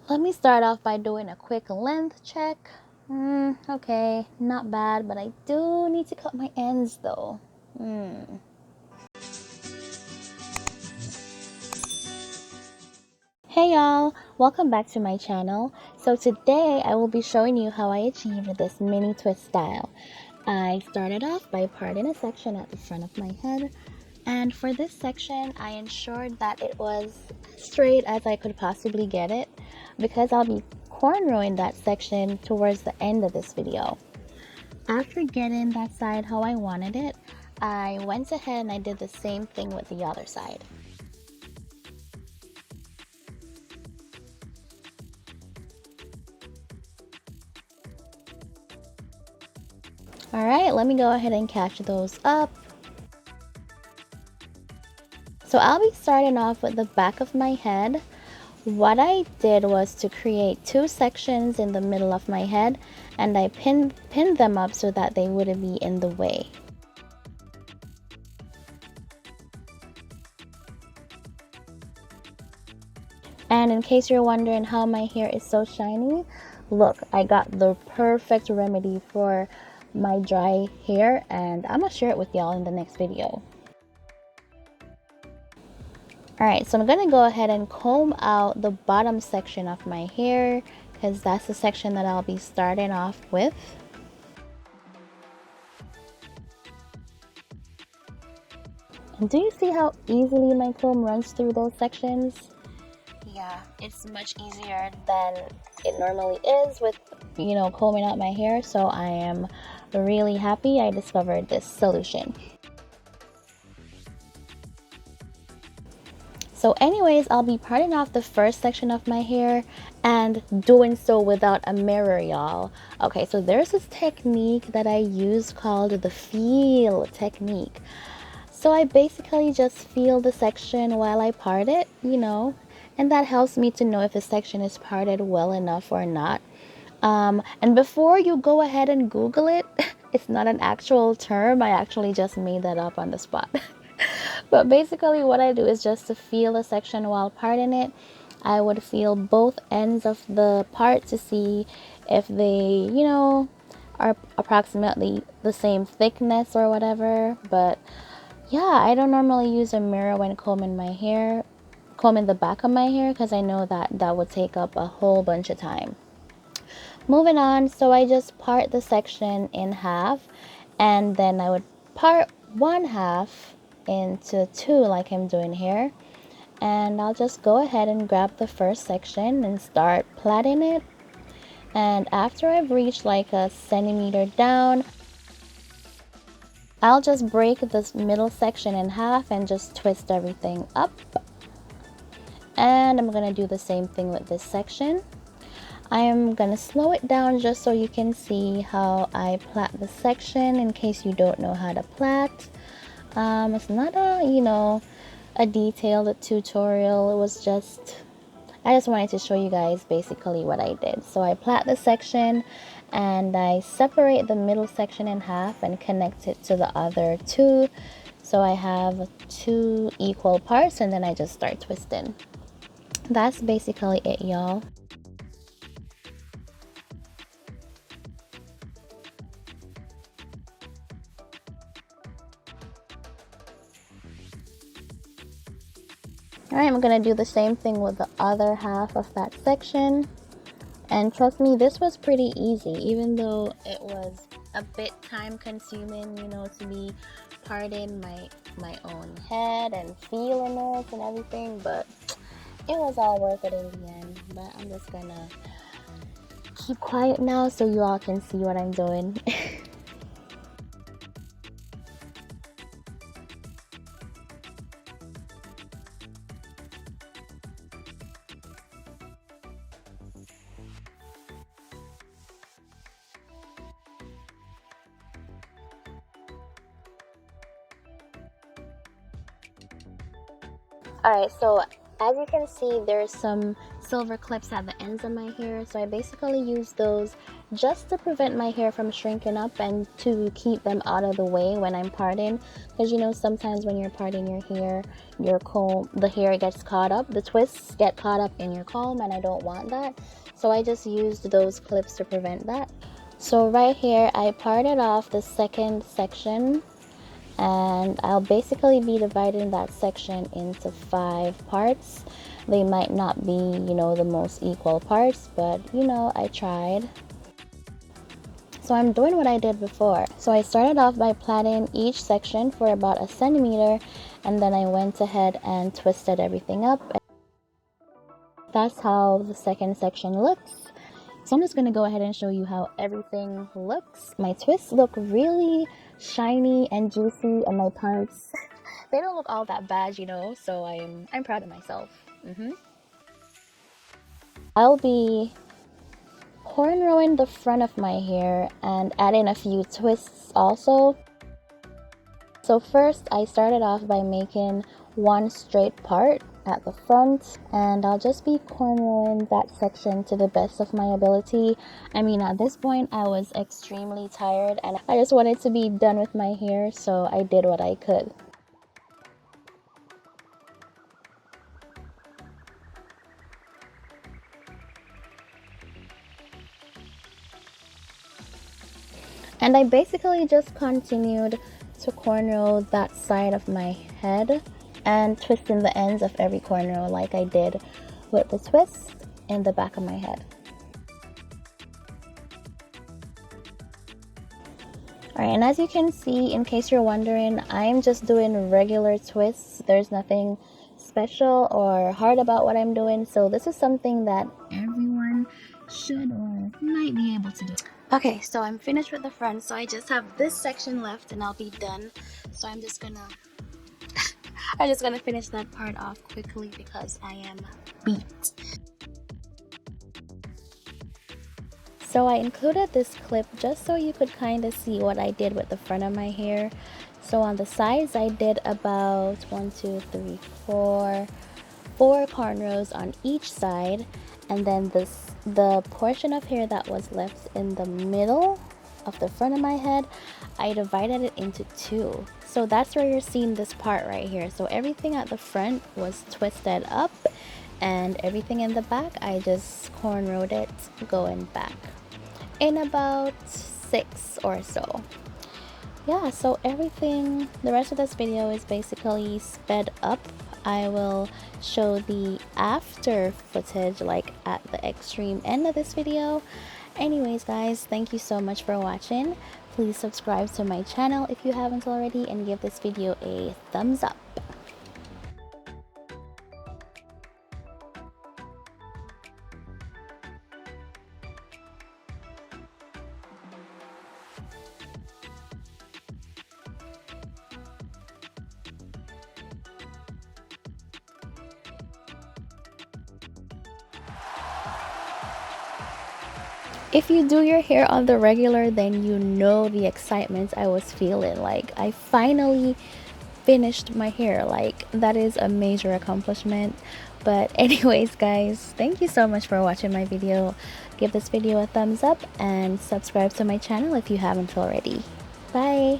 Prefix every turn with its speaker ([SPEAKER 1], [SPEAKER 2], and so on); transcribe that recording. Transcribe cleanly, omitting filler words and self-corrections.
[SPEAKER 1] Let me start off by doing a quick length check. Okay, not bad, but I do need to cut my ends though. Hey y'all, welcome back to my channel. So today I will be showing you how I achieved this mini twist style. I started off by parting a section at the front of my head, and for this section I ensured that it was straight as I could possibly get it because I'll be cornrowing that section towards the end of this video. After getting that side how I wanted it, I went ahead and I did the same thing with the other side. Alright, let me go ahead and catch those up. So I'll be starting off with the back of my head. What I did was to create two sections in the middle of my head, and I pinned them up so that they wouldn't be in the way. And in case you're wondering how my hair is so shiny, look, I got the perfect remedy for my dry hair, and I'm gonna share it with y'all in the next video. Alright, so I'm gonna go ahead and comb out the bottom section of my hair because that's the section that I'll be starting off with. And do you see how easily my comb runs through those sections? Yeah, it's much easier than it normally is with, combing out my hair. So I am really happy I discovered this solution. So anyways, I'll be parting off the first section of my hair and doing so without a mirror, y'all. Okay, so there's this technique that I use called the feel technique. So I basically just feel the section while I part it, and that helps me to know if the section is parted well enough or not. And before you go ahead and Google it, it's not an actual term. I actually just made that up on the spot. But basically what I do is just to feel the section while parting it. I would feel both ends of the part to see if they, are approximately the same thickness or whatever. But yeah, I don't normally use a mirror when combing my hair, combing the back of my hair, because I know that would take up a whole bunch of time. Moving on, so I just part the section in half, and then I would part one half into two like I'm doing here, and I'll just go ahead and grab the first section and start plaiting it. And after I've reached like a centimeter down, I'll just break this middle section in half and just twist everything up. And I'm gonna do the same thing with this section. I am gonna slow it down just so you can see how I plait the section in case you don't know how to plait. It's not a detailed tutorial. It was I just wanted to show you guys basically what I did. So I plait the section and I separate the middle section in half and connect it to the other two. So I have two equal parts, and then I just start twisting. That's basically it, y'all. Alright, I'm going to do the same thing with the other half of that section. And trust me, this was pretty easy, even though it was a bit time consuming, to be parting my own head and feeling it and everything. But it was all worth it in the end. But I'm just going to keep quiet now so you all can see what I'm doing. Alright, so As you can see, there's some silver clips at the ends of my hair, so I basically use those just to prevent my hair from shrinking up and to keep them out of the way when I'm parting. Because you know, sometimes when you're parting your hair, your comb, the hair gets caught up, the twists get caught up in your comb, and I don't want that. So I just used those clips to prevent that. So right here, I parted off the second section, and I'll basically be dividing that section into 5 parts. They might not be, you know, the most equal parts, but you know, I tried. So I'm doing what I did before. So I started off by plaiting each section for about 1 centimeter, and then I went ahead and twisted everything up. That's how the second section looks. So I'm just going to go ahead and show you how everything looks. My twists look really shiny and juicy, and my parts, they don't look all that bad, you know, so I'm proud of myself. I'll be cornrowing the front of my hair and adding a few twists also. So first I started off by making one straight part at the front, and I'll just be cornrowing that section to the best of my ability. I mean, at this point I was extremely tired and I just wanted to be done with my hair, so I did what I could. And I basically just continued to cornrow that side of my head and twisting the ends of every cornrow like I did with the twist in the back of my head. Alright, and as you can see, in case you're wondering, I'm just doing regular twists. There's nothing special or hard about what I'm doing, so this is something that everyone should or might be able to do. Okay, so I'm finished with the front, so I just have this section left and I'll be done. So I'm just gonna finish that part off quickly because I am beat. So I included this clip just so you could kind of see what I did with the front of my hair. So on the sides I did about 4 cornrows on each side, and then the portion of hair that was left in the middle of the front of my head, I divided it into 2. So that's where you're seeing this part right here. So everything at the front was twisted up, and everything in the back I just cornrowed it going back in about 6 or so. Yeah, so everything, the rest of this video is basically sped up. I will show the after footage like at the extreme end of this video. Anyways guys, thank you so much for watching. Please subscribe to my channel if you haven't already, and give this video a thumbs up. If you do your hair on the regular, then you know the excitement I was feeling. Like, I finally finished my hair. Like, that is a major accomplishment. But anyways guys, thank you so much for watching my video. Give this video a thumbs up and subscribe to my channel if you haven't already. Bye.